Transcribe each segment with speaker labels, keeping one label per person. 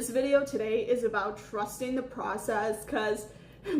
Speaker 1: This video today is about trusting the process, because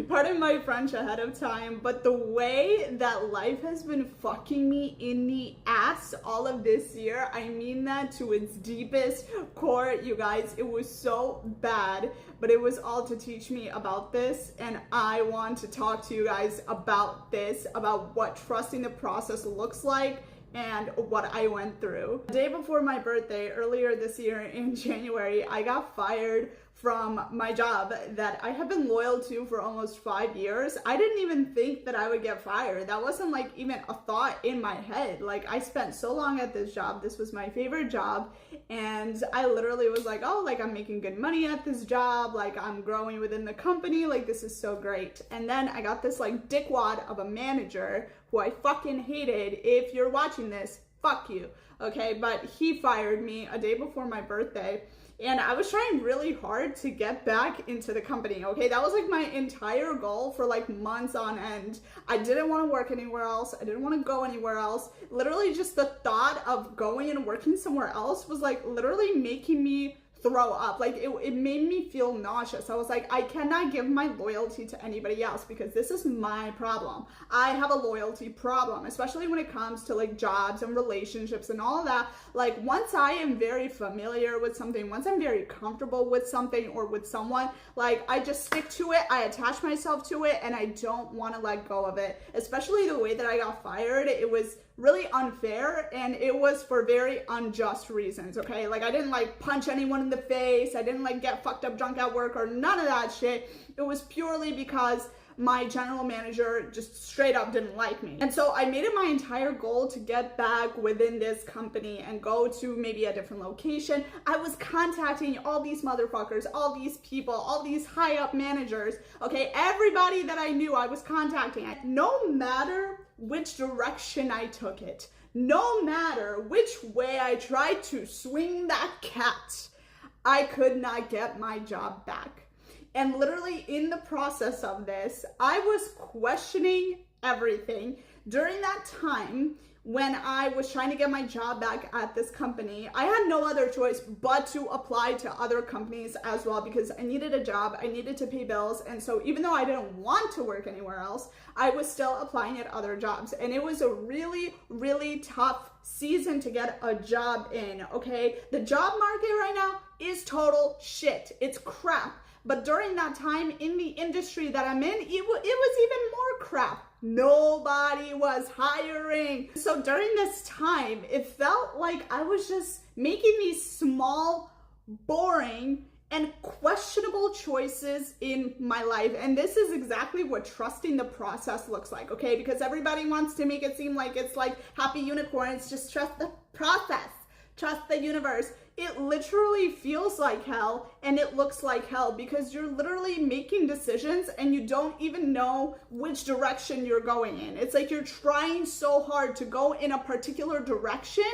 Speaker 1: pardon my French ahead of time, but the way that life has been fucking me in the ass all of this year, I mean that to its deepest core, you guys. It was so bad, but it was all to teach me about this, and I want to talk to you guys about this, about what trusting the process looks like and what I went through. The day before my birthday, earlier this year in January, I got fired from my job that I have been loyal to for almost 5 years. I didn't even think that I would get fired. That wasn't like even a thought in my head. Like, I spent so long at this job. This was my favorite job. And I literally was like, oh, like, I'm making good money at this job. Like, I'm growing within the company. Like, this is so great. And then I got this like dickwad of a manager who I fucking hated. If you're watching this, fuck you. Okay, but he fired me a day before my birthday. And I was trying really hard to get back into the company, okay? That was like my entire goal for like months on end. I didn't want to work anywhere else. I didn't want to go anywhere else. Literally just the thought of going and working somewhere else was like literally making me throw up. Like it made me feel nauseous. I was like, I cannot give my loyalty to anybody else because this is my problem. I have a loyalty problem, especially when it comes to like jobs and relationships and all of that. Like, once I am very familiar with something, once I'm very comfortable with something or with someone, like, I just stick to it. I attach myself to it and I don't want to let go of it. Especially the way that I got fired, it was really unfair and it was for very unjust reasons, okay? Like, I didn't like punch anyone in the face. I didn't like get fucked up drunk at work or none of that shit. It was purely because my general manager just straight up didn't like me. And so I made it my entire goal to get back within this company and go to maybe a different location. I was contacting all these motherfuckers, all these people, all these high up managers, okay? Everybody that I knew I was contacting. No matter which direction I took it, no matter which way I tried to swing that cat, I could not get my job back. And literally in the process of this, I was questioning everything. During that time, when I was trying to get my job back at this company, I had no other choice but to apply to other companies as well because I needed a job, I needed to pay bills. And so even though I didn't want to work anywhere else, I was still applying at other jobs. And it was a really, really tough season to get a job in, okay? The job market right now is total shit. It's crap. But during that time in the industry that I'm in, it was even more crap. Nobody was hiring. So during this time, it felt like I was just making these small, boring, and questionable choices in my life. And this is exactly what trusting the process looks like, okay? Because everybody wants to make it seem like it's like happy unicorns, just trust the process, trust the universe. It literally feels like hell and it looks like hell because you're literally making decisions and you don't even know which direction you're going in. It's like you're trying so hard to go in a particular direction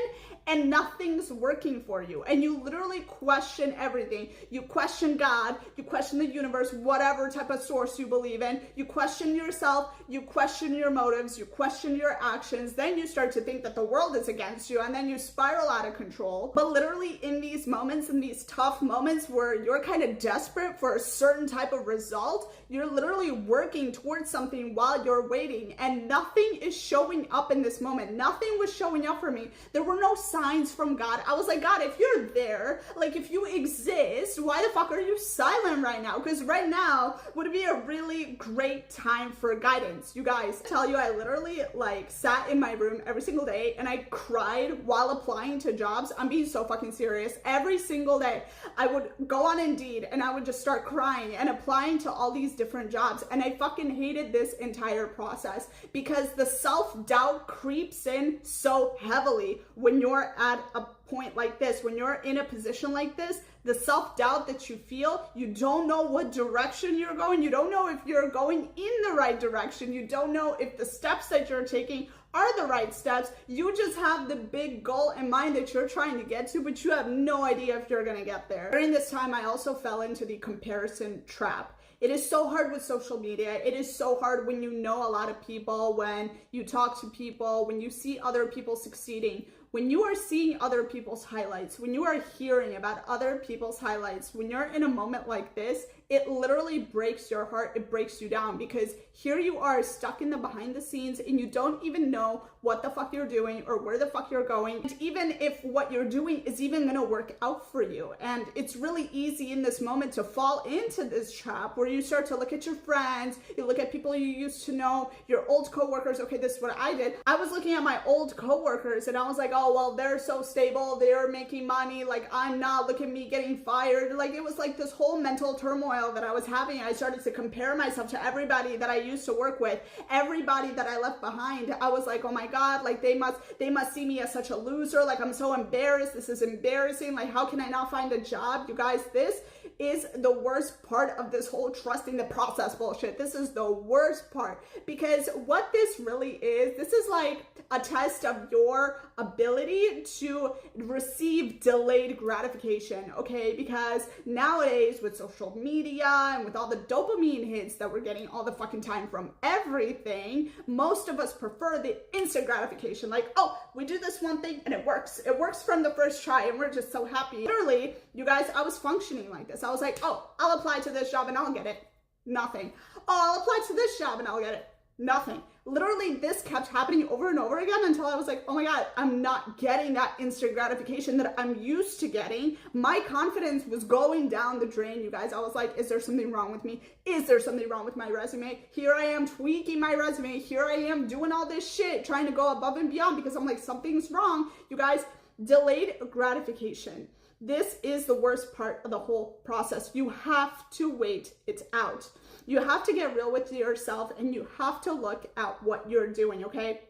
Speaker 1: and nothing's working for you. And you literally question everything. You question God, you question the universe, whatever type of source you believe in. You question yourself, you question your motives, you question your actions. Then you start to think that the world is against you and then you spiral out of control. But literally in these moments, in these tough moments where you're kind of desperate for a certain type of result, you're literally working towards something while you're waiting and nothing is showing up in this moment. Nothing was showing up for me. There were no signs from God. I was like, God, if you're there, like if you exist, why the fuck are you silent right now? Because right now would be a really great time for guidance. You guys, I tell you, I literally like sat in my room every single day and I cried while applying to jobs. I'm being so fucking serious. Every single day I would go on Indeed and I would just start crying and applying to all these different jobs. And I fucking hated this entire process because the self-doubt creeps in so heavily when you're at a point like this, when you're in a position like this. The self-doubt that you feel, you don't know what direction you're going, you don't know if you're going in the right direction, you don't know if the steps that you're taking are the right steps. You just have the big goal in mind that you're trying to get to, but you have no idea if you're gonna get there. During this time, I also fell into the comparison trap. It is so hard with social media. It is so hard when you know a lot of people, when you talk to people, when you see other people succeeding, when you are seeing other people's highlights, when you are hearing about other people's highlights, when you're in a moment like this, it literally breaks your heart. It breaks you down, because here you are stuck in the behind the scenes and you don't even know what the fuck you're doing or where the fuck you're going. And even if what you're doing is even gonna work out for you. And it's really easy in this moment to fall into this trap where you start to look at your friends, you look at people you used to know, your old coworkers. Okay, this is what I did. I was looking at my old coworkers and I was like, oh, well, they're so stable, they're making money, like I'm not, look at me getting fired. Like it was like this whole mental turmoil that I was having. I started to compare myself to everybody that I used to work with, everybody that I left behind. I was like, oh my God, like they must see me as such a loser. Like I'm so embarrassed. This is embarrassing. Like how can I not find a job? You guys, this is the worst part of this whole trusting the process bullshit. This is the worst part, because what this really is, this is like a test of your ability to receive delayed gratification, okay? Because nowadays with social media and with all the dopamine hits that we're getting all the fucking time from everything, most of us prefer the instant gratification. Like, oh, we do this one thing and it works. It works from the first try and we're just so happy. Literally, you guys, I was functioning like this. I was like, oh, I'll apply to this job and I'll get it. Nothing. Oh, I'll apply to this job and I'll get it. Nothing. Literally, this kept happening over and over again until I was like, oh my God, I'm not getting that instant gratification that I'm used to getting. My confidence was going down the drain, you guys. I was like, is there something wrong with me? Is there something wrong with my resume? Here I am tweaking my resume. Here I am doing all this shit, trying to go above and beyond because I'm like, something's wrong. You guys, delayed gratification. This is the worst part of the whole process. You have to wait it out. You have to get real with yourself and you have to look at what you're doing, okay?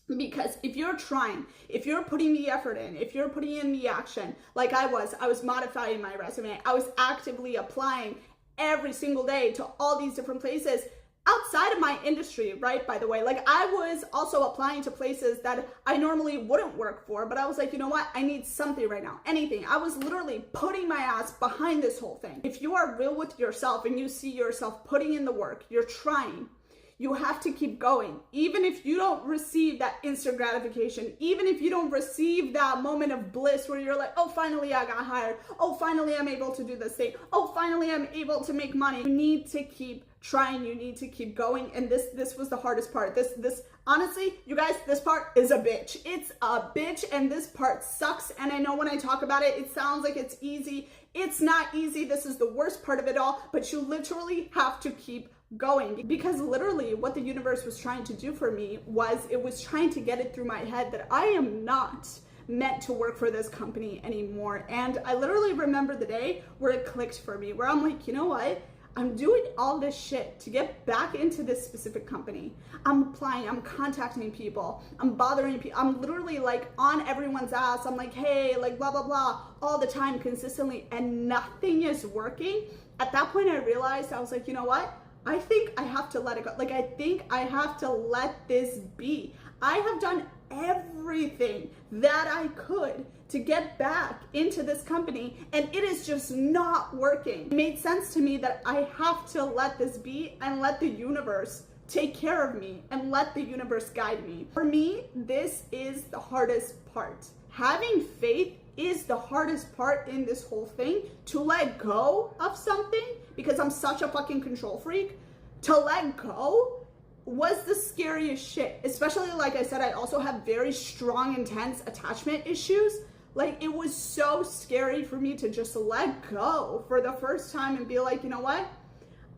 Speaker 1: Because if you're trying, if you're putting the effort in, if you're putting in the action, like I was modifying my resume, I was actively applying every single day to all these different places outside of my industry, right? By the way, like I was also applying to places that I normally wouldn't work for, but I was like, you know what? I need something right now, anything. I was literally putting my ass behind this whole thing. If you are real with yourself and you see yourself putting in the work, you're trying, you have to keep going. Even if you don't receive that instant gratification, even if you don't receive that moment of bliss where you're like, oh, finally I got hired. Oh, finally I'm able to do this thing. Oh, finally I'm able to make money. You need to keep trying, you need to keep going. And this was the hardest part. This honestly, you guys, this part is a bitch. It's a bitch and this part sucks. And I know when I talk about it, it sounds like it's easy. It's not easy. This is the worst part of it all, but you literally have to keep going, because literally what the universe was trying to do for me was it was trying to get it through my head that I am not meant to work for this company anymore. And I literally remember the day where it clicked for me, where I'm like, you know what? I'm doing all this shit to get back into this specific company. I'm applying, I'm contacting people, I'm bothering people. I'm literally like on everyone's ass. I'm like, hey, like blah, blah, blah, all the time consistently, and nothing is working. At that point, I realized, I was like, you know what? I think I have to let it go. Like, I think I have to let this be. I have done everything that I could to get back into this company and it is just not working. It made sense to me that I have to let this be and let the universe take care of me and let the universe guide me. For me, this is the hardest part. Having faith is the hardest part in this whole thing. To let go of something, because I'm such a fucking control freak, to let go was the scariest shit. Especially, like I said, I also have very strong, intense attachment issues. Like, it was so scary for me to just let go for the first time and be like, you know what?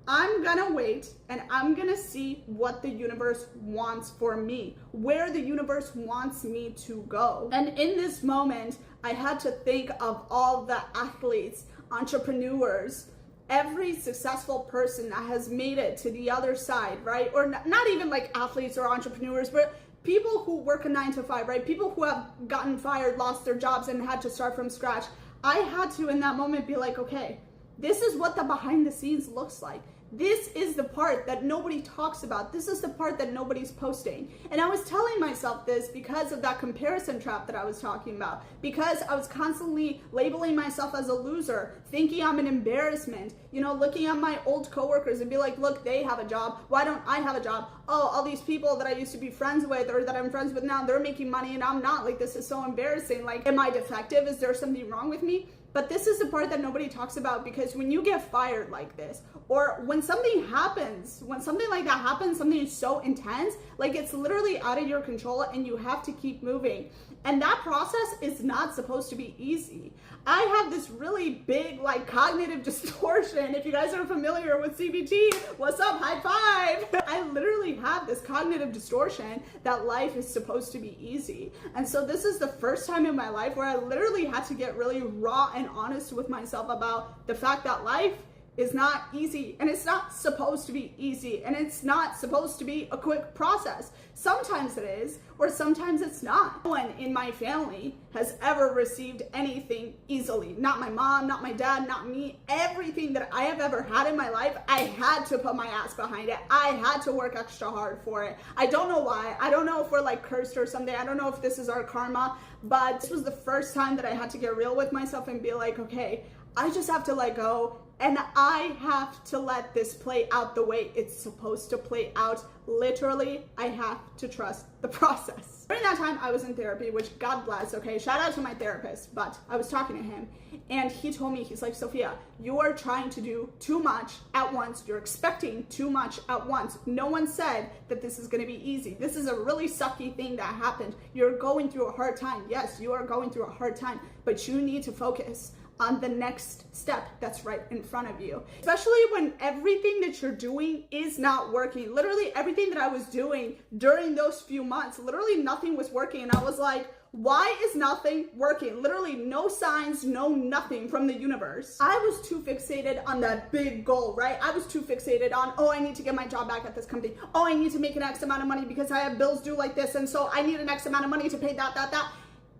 Speaker 1: I'm gonna wait and I'm gonna see what the universe wants for me, where the universe wants me to go. And in this moment, I had to think of all the athletes, entrepreneurs, every successful person that has made it to the other side, right? Or not even like athletes or entrepreneurs, but people who work a 9-to-5, right? People who have gotten fired, lost their jobs, and had to start from scratch. I had to, in that moment, be like, okay, this is what the behind the scenes looks like. This is the part that nobody talks about. This is the part that nobody's posting. And I was telling myself this because of that comparison trap that I was talking about, because I was constantly labeling myself as a loser, thinking I'm an embarrassment, looking at my old coworkers and be like, look, they have a job. Why don't I have a job? Oh, all these people that I used to be friends with or that I'm friends with now, they're making money and I'm not. Like, this is so embarrassing. Like, am I defective? Is there something wrong with me? But this is the part that nobody talks about, because when you get fired like this, or when something happens, when something like that happens, something so intense, like it's literally out of your control and you have to keep moving. And that process is not supposed to be easy. I have this really big like cognitive distortion. If you guys are familiar with CBT, what's up? High five. I literally have this cognitive distortion that life is supposed to be easy. And so this is the first time in my life where I literally had to get really raw and honest with myself about the fact that life is not easy, and it's not supposed to be easy, and it's not supposed to be a quick process. Sometimes it is, or sometimes it's not. No one in my family has ever received anything easily. Not my mom, not my dad, not me. Everything that I have ever had in my life, I had to put my ass behind it. I had to work extra hard for it. I don't know why. I don't know if we're like cursed or something. I don't know if this is our karma, but this was the first time that I had to get real with myself and be like, okay, I just have to let go. And I have to let this play out the way it's supposed to play out. Literally, I have to trust the process. During that time, I was in therapy, which God bless, okay? Shout out to my therapist, but I was talking to him and he told me, he's like, Sophia, you are trying to do too much at once. You're expecting too much at once. No one said that this is gonna be easy. This is a really sucky thing that happened. You're going through a hard time. Yes, you are going through a hard time, but you need to focus on the next step that's right in front of you. Especially when everything that you're doing is not working. Literally everything that I was doing during those few months, literally nothing was working. And I was like, why is nothing working? Literally no signs, no nothing from the universe. I was too fixated on that big goal, right? I was too fixated on, oh, I need to get my job back at this company. Oh, I need to make an X amount of money because I have bills due like this. And so I need an X amount of money to pay that.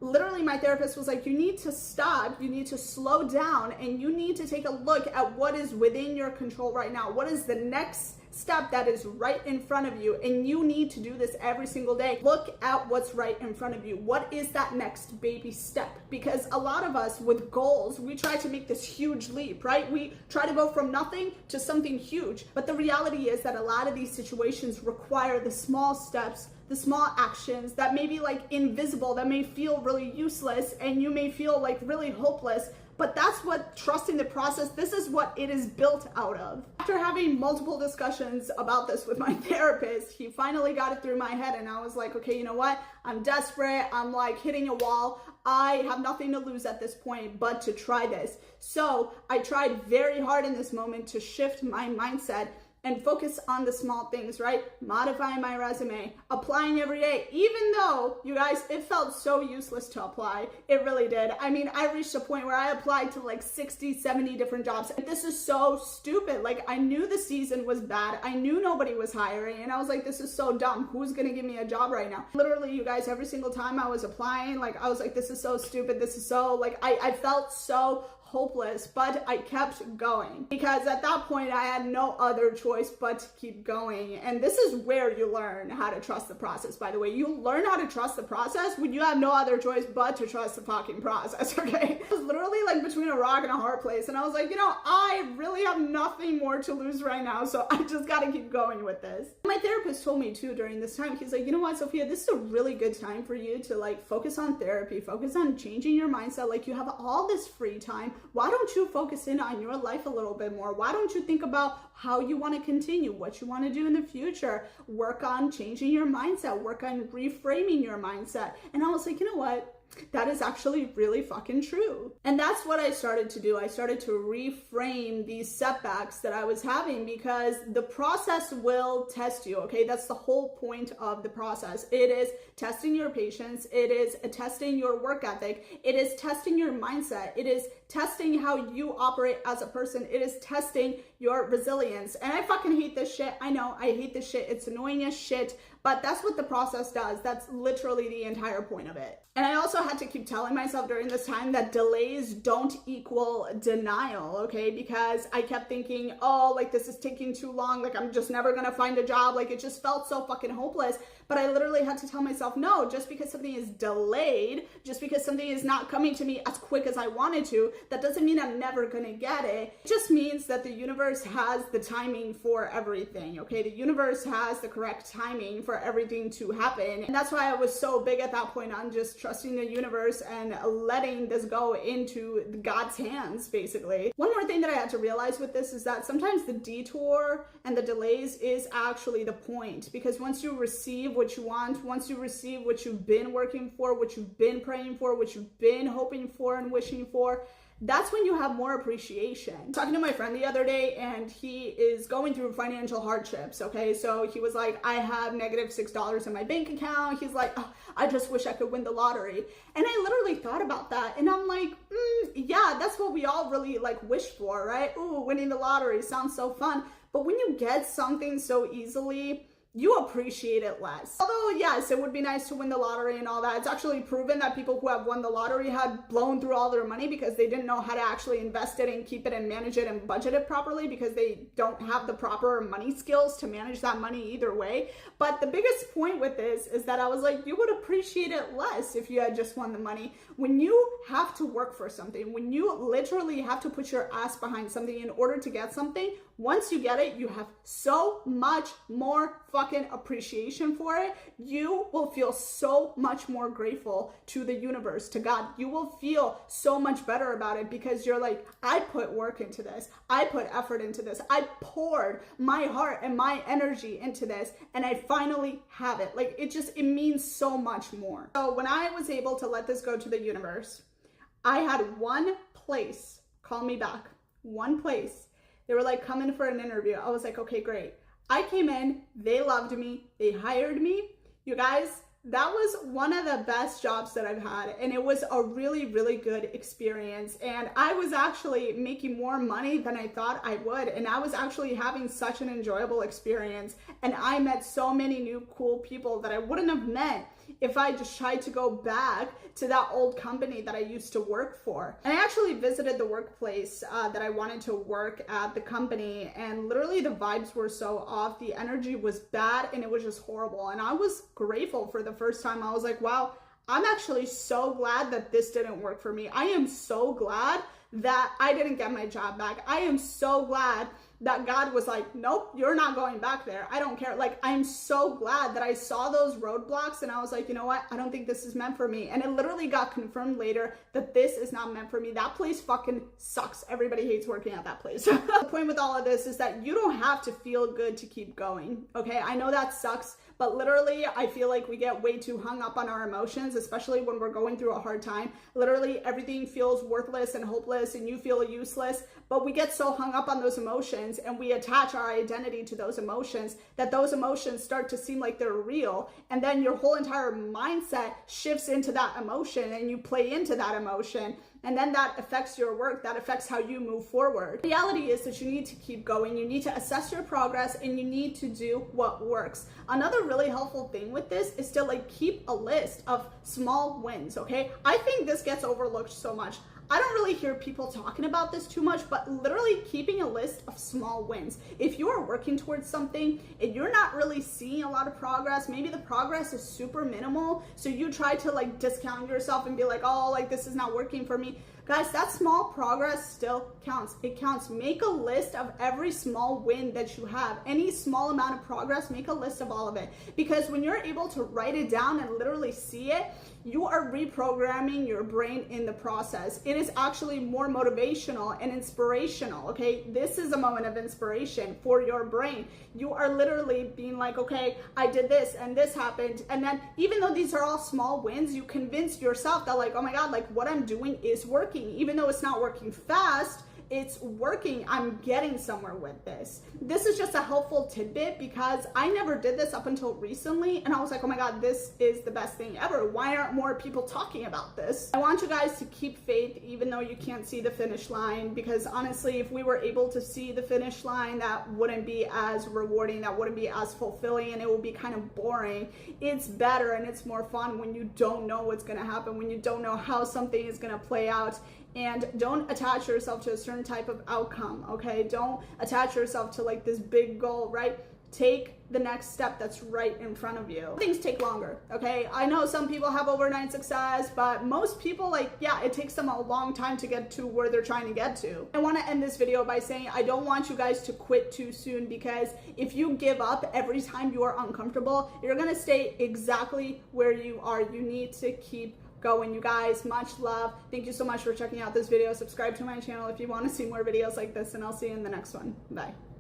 Speaker 1: Literally, my therapist was like, you need to stop, you need to slow down, and you need to take a look at what is within your control right now. What is the next step that is right in front of you? And you need to do this every single day. Look at what's right in front of you. What is that next baby step? Because a lot of us with goals, we try to make this huge leap, right? We try to go from nothing to something huge. But the reality is that a lot of these situations require the small steps, the small actions that may be like invisible, that may feel really useless, and you may feel like really hopeless. But that's what trusting the process, this is what it is built out of. After having multiple discussions about this with my therapist, he finally got it through my head, and I was like, okay, you know what? I'm desperate. I'm like hitting a wall. I have nothing to lose at this point but to try this. So I tried very hard in this moment to shift my mindset and focus on the small things, right? Modifying my resume, applying every day, even though, you guys, it felt so useless to apply. It really did. I mean, I reached a point where I applied to like 60, 70 different jobs. And this is so stupid. Like, I knew the season was bad. I knew nobody was hiring. And I was like, this is so dumb. Who's gonna give me a job right now? Literally, you guys, every single time I was applying, like, I was like, this is so stupid. This is so, like, I felt so hopeless, but I kept going because at that point I had no other choice but to keep going. And this is where you learn how to trust the process, by the way. You learn how to trust the process when you have no other choice but to trust the fucking process, okay? I was literally like between a rock and a hard place, and I was like, you know, I really have nothing more to lose right now, so I just gotta keep going with this. My therapist told me too during this time, he's like, you know what, Sophia, this is a really good time for you to like focus on therapy, focus on changing your mindset. Like, you have all this free time. Why don't you focus in on your life a little bit more? Why don't you think about how you want to continue, what you want to do in the future? Work on changing your mindset, work on reframing your mindset. And I was like, you know what? That is actually really fucking true. And that's what I started to do. I started to reframe these setbacks that I was having, because the process will test you, okay? That's the whole point of the process. It is testing your patience. It is testing your work ethic. It is testing your mindset. It is testing how you operate as a person. It is testing your resilience. And I fucking hate this shit. I know, I hate this shit. It's annoying as shit, but that's what the process does. That's literally the entire point of it. And I also had to keep telling myself during this time that delays don't equal denial, okay? Because I kept thinking, oh, like this is taking too long. Like I'm just never gonna find a job. Like it just felt so fucking hopeless. But I literally had to tell myself, no, just because something is delayed, just because something is not coming to me as quick as I wanted to, that doesn't mean I'm never gonna get it. It just means that the universe has the timing for everything, okay? The universe has the correct timing for everything to happen. And that's why I was so big at that point on just trusting the universe and letting this go into God's hands, basically. One more thing that I had to realize with this is that sometimes the detour and the delays is actually the point, because once you receive what you want, once you receive what you've been working for, what you've been praying for, what you've been hoping for and wishing for, that's when you have more appreciation. Talking to my friend the other day, and he is going through financial hardships, okay? So he was like, I have negative $6 in my bank account. He's like, oh, I just wish I could win the lottery. And I literally thought about that, and I'm like, yeah, that's what we all really like wish for, right? Ooh, winning the lottery sounds so fun. But when you get something so easily, you appreciate it less. Although, yes, it would be nice to win the lottery and all that. It's actually proven that people who have won the lottery have blown through all their money because they didn't know how to actually invest it and keep it and manage it and budget it properly, because they don't have the proper money skills to manage that money either way. But the biggest point with this is that I was like, you would appreciate it less if you had just won the money. When you have to work for something, when you literally have to put your ass behind something in order to get something, once you get it, you have so much more fucking appreciation for it. You will feel so much more grateful to the universe, to God. You will feel so much better about it because you're like, I put work into this. I put effort into this. I poured my heart and my energy into this, and I finally have it. Like it means so much more. So when I was able to let this go to the universe, I had one place call me back. One place. They were like, come in for an interview. I was like, okay, great. I came in, they loved me, they hired me. You guys, that was one of the best jobs that I've had, and it was a really, really good experience. And I was actually making more money than I thought I would, and I was actually having such an enjoyable experience. And I met so many new cool people that I wouldn't have met if I just tried to go back to that old company that I used to work for. And I actually visited the workplace that I wanted to work at, the company, and literally the vibes were so off. The energy was bad and it was just horrible. And I was grateful for the first time. I was like, wow, I'm actually so glad that this didn't work for me. I am so glad that I didn't get my job back. I am so glad that God was like, nope, you're not going back there. I don't care. Like, I'm so glad that I saw those roadblocks and I was like, you know what? I don't think this is meant for me. And it literally got confirmed later that this is not meant for me. That place fucking sucks. Everybody hates working at that place. The point with all of this is that you don't have to feel good to keep going. Okay. I know that sucks, but literally I feel like we get way too hung up on our emotions, especially when we're going through a hard time. Literally everything feels worthless and hopeless and you feel useless, but we get so hung up on those emotions and we attach our identity to those emotions that those emotions start to seem like they're real. And then your whole entire mindset shifts into that emotion and you play into that emotion. And then that affects your work, that affects how you move forward. The reality is that you need to keep going. You need to assess your progress and you need to do what works. Another really helpful thing with this is to like keep a list of small wins, okay? I think this gets overlooked so much. I don't really hear people talking about this too much, but literally keeping a list of small wins. If you are working towards something and you're not really seeing a lot of progress, maybe the progress is super minimal, so you try to like discount yourself and be like, oh, like this is not working for me. Guys, that small progress still counts. It counts. Make a list of every small win that you have. Any small amount of progress, make a list of all of it. Because when you're able to write it down and literally see it, you are reprogramming your brain in the process. It is actually more motivational and inspirational, okay? This is a moment of inspiration for your brain. You are literally being like, okay, I did this and this happened. And then even though these are all small wins, you convince yourself that like, oh my God, like what I'm doing is working. Even though it's not working fast, it's working. I'm getting somewhere with this. This is just a helpful tidbit because I never did this up until recently, and I was like, oh my God, this is the best thing ever. Why aren't more people talking about this? I want you guys to keep faith even though you can't see the finish line, because honestly, if we were able to see the finish line, that wouldn't be as rewarding, that wouldn't be as fulfilling, and it would be kind of boring. It's better and it's more fun when you don't know what's gonna happen, when you don't know how something is gonna play out. And don't attach yourself to a certain type of outcome, okay? Don't attach yourself to like this big goal, right? Take the next step that's right in front of you. Things take longer, okay? I know some people have overnight success, but most people, like, yeah, it takes them a long time to get to where they're trying to get to. I want to end this video by saying I don't want you guys to quit too soon, because if you give up every time you are uncomfortable, you're gonna stay exactly where you are. You need to keep going, you guys. Much love. Thank you so much for checking out this video. Subscribe to my channel if you want to see more videos like this, and I'll see you in the next one. Bye.